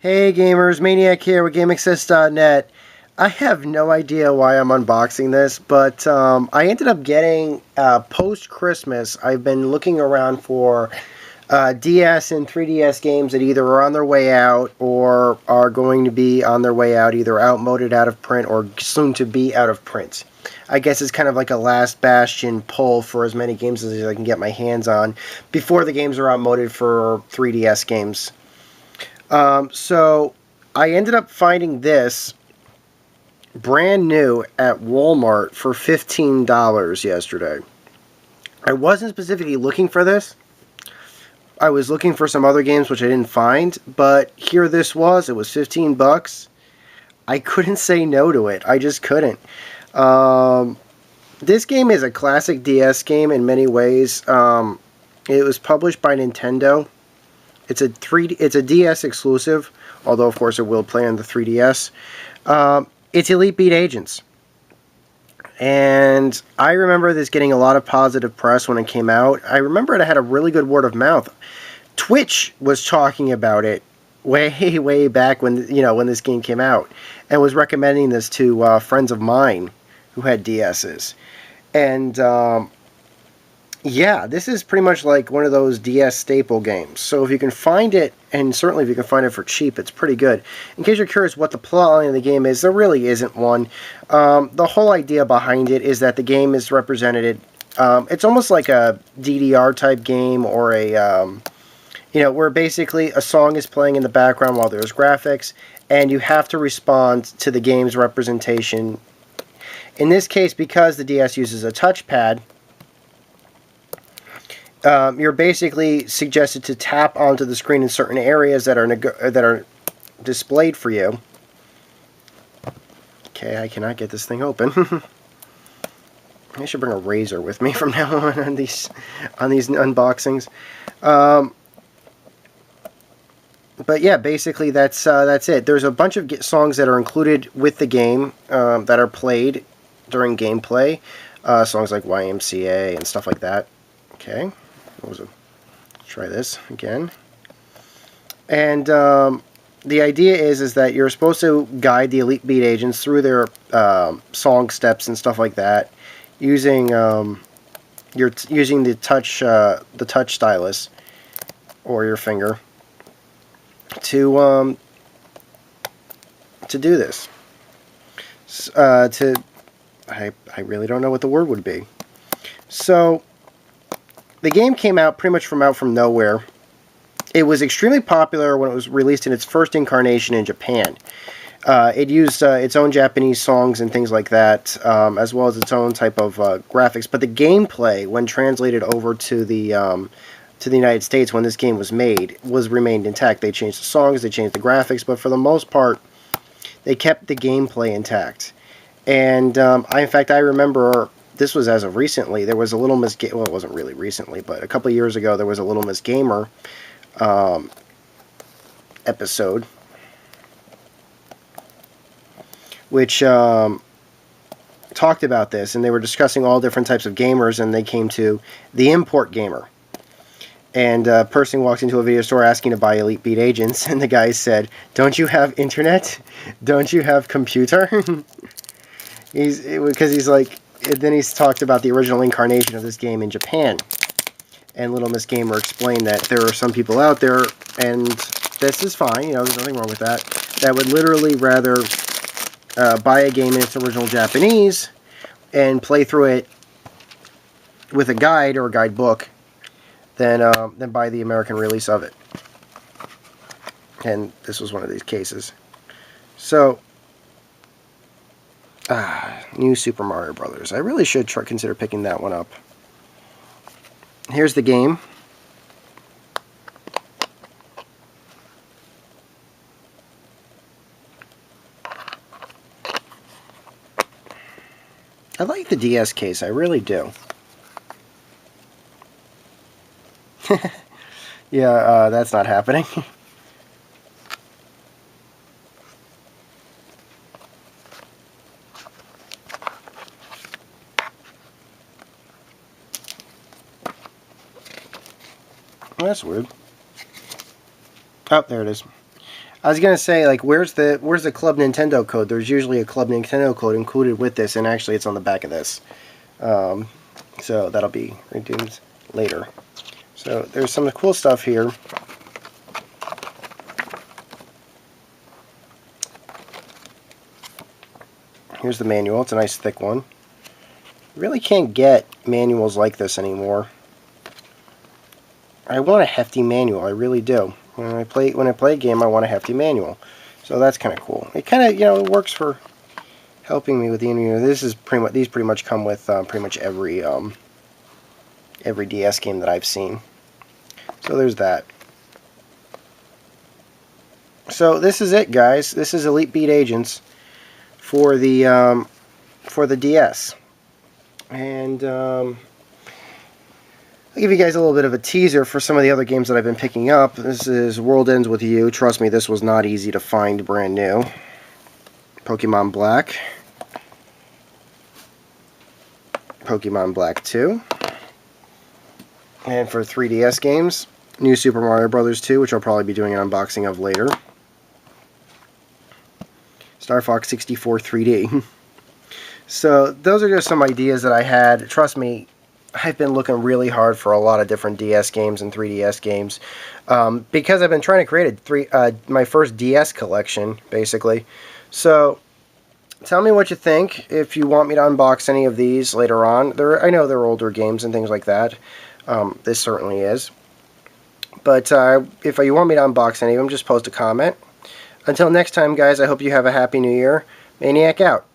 Hey gamers, Maniac here with GameAccess.net. I have no idea why I'm unboxing this, but I ended up getting post-Christmas. I've been looking around for DS and 3DS games that either are on their way out or are going to be on their way out, either outmoded, out of print, or soon to be out of print. I guess it's kind of like a last bastion pull for as many games as I can get my hands on before the games are outmoded for 3DS games. So I ended up finding this brand new at Walmart for $15 yesterday. I wasn't specifically looking for this. I was looking for some other games which I didn't find, but here this was. It was 15 bucks. I couldn't say no to it. I just couldn't. This game is a classic DS game in many ways. It was published by Nintendo. It's a DS exclusive, although of course it will play on the 3DS. It's Elite Beat Agents. And I remember this getting a lot of positive press when it came out. I remember it had a really good word of mouth. Twitch was talking about it way back when when this game came out, and was recommending this to friends of mine who had DSs. And yeah, this is pretty much like one of those DS staple games. So if you can find it, and certainly if you can find it for cheap, it's pretty good. In case you're curious what the plot line of the game is, there really isn't one. The whole idea behind it is that the game is represented. It's almost like a DDR type game, or a where basically a song is playing in the background while there's graphics, and you have to respond to the game's representation. In this case, because the DS uses a touchpad, you're basically suggested to tap onto the screen in certain areas that are displayed for you. Okay, I cannot get this thing open. I should bring a razor with me from now on these unboxings. But yeah, basically that's it. There's a bunch of songs that are included with the game that are played during gameplay. Songs like YMCA and stuff like that. Okay. Try this again. And the idea is that you're supposed to guide the Elite Beat Agents through their song steps and stuff like that, using using the touch stylus or your finger to do this. I really don't know what the word would be. So the game came out pretty much from nowhere. It was extremely popular when it was released in its first incarnation in Japan. It used its own Japanese songs and things like that, as well as its own type of graphics. But the gameplay, when translated over to the United States when this game was made, remained intact. They changed the songs, they changed the graphics, but for the most part, they kept the gameplay intact. And in fact, I remember. This was as of recently. There was a Little Miss Gamer. Well, it wasn't really recently, but a couple of years ago, there was a Little Miss Gamer episode, which talked about this, and they were discussing all different types of gamers, and they came to the import gamer. And a person walks into a video store asking to buy Elite Beat Agents, and the guy said, "Don't you have internet? Don't you have computer?" Because he's like. Then he's talked about the original incarnation of this game in Japan. And Little Miss Gamer explained that there are some people out there, and this is fine, there's nothing wrong with that would literally rather buy a game in its original Japanese and play through it with a guide or a guidebook than buy the American release of it. And this was one of these cases. So, New Super Mario Brothers. I really should consider picking that one up. Here's the game. I like the DS case, I really do. Yeah, that's not happening. That's weird. Oh, there it is. I was gonna say, like, where's the Club Nintendo code? There's usually a Club Nintendo code included with this, and actually it's on the back of this. So that'll be redeemed later. So there's some cool stuff here. Here's the manual. It's a nice thick one. Really can't get manuals like this anymore. I want a hefty manual. I really do. When I play a game, I want a hefty manual. So that's kind of cool. It kind of, it works for helping me with the This is these pretty much come with pretty much every DS game that I've seen. So there's that. So this is it, guys. This is Elite Beat Agents for the DS. And I'll give you guys a little bit of a teaser for some of the other games that I've been picking up. This is World Ends With You. Trust me, this was not easy to find brand new. Pokemon Black. Pokemon Black 2. And for 3DS games, New Super Mario Bros. 2, which I'll probably be doing an unboxing of later. Star Fox 64 3D. So those are just some ideas that I had. Trust me, I've been looking really hard for a lot of different DS games and 3DS games because I've been trying to create my first DS collection, basically. So tell me what you think. If you want me to unbox any of these later on, I know they're older games and things like that. This certainly is. But if you want me to unbox any of them, just post a comment. Until next time, guys, I hope you have a happy new year. Maniac out.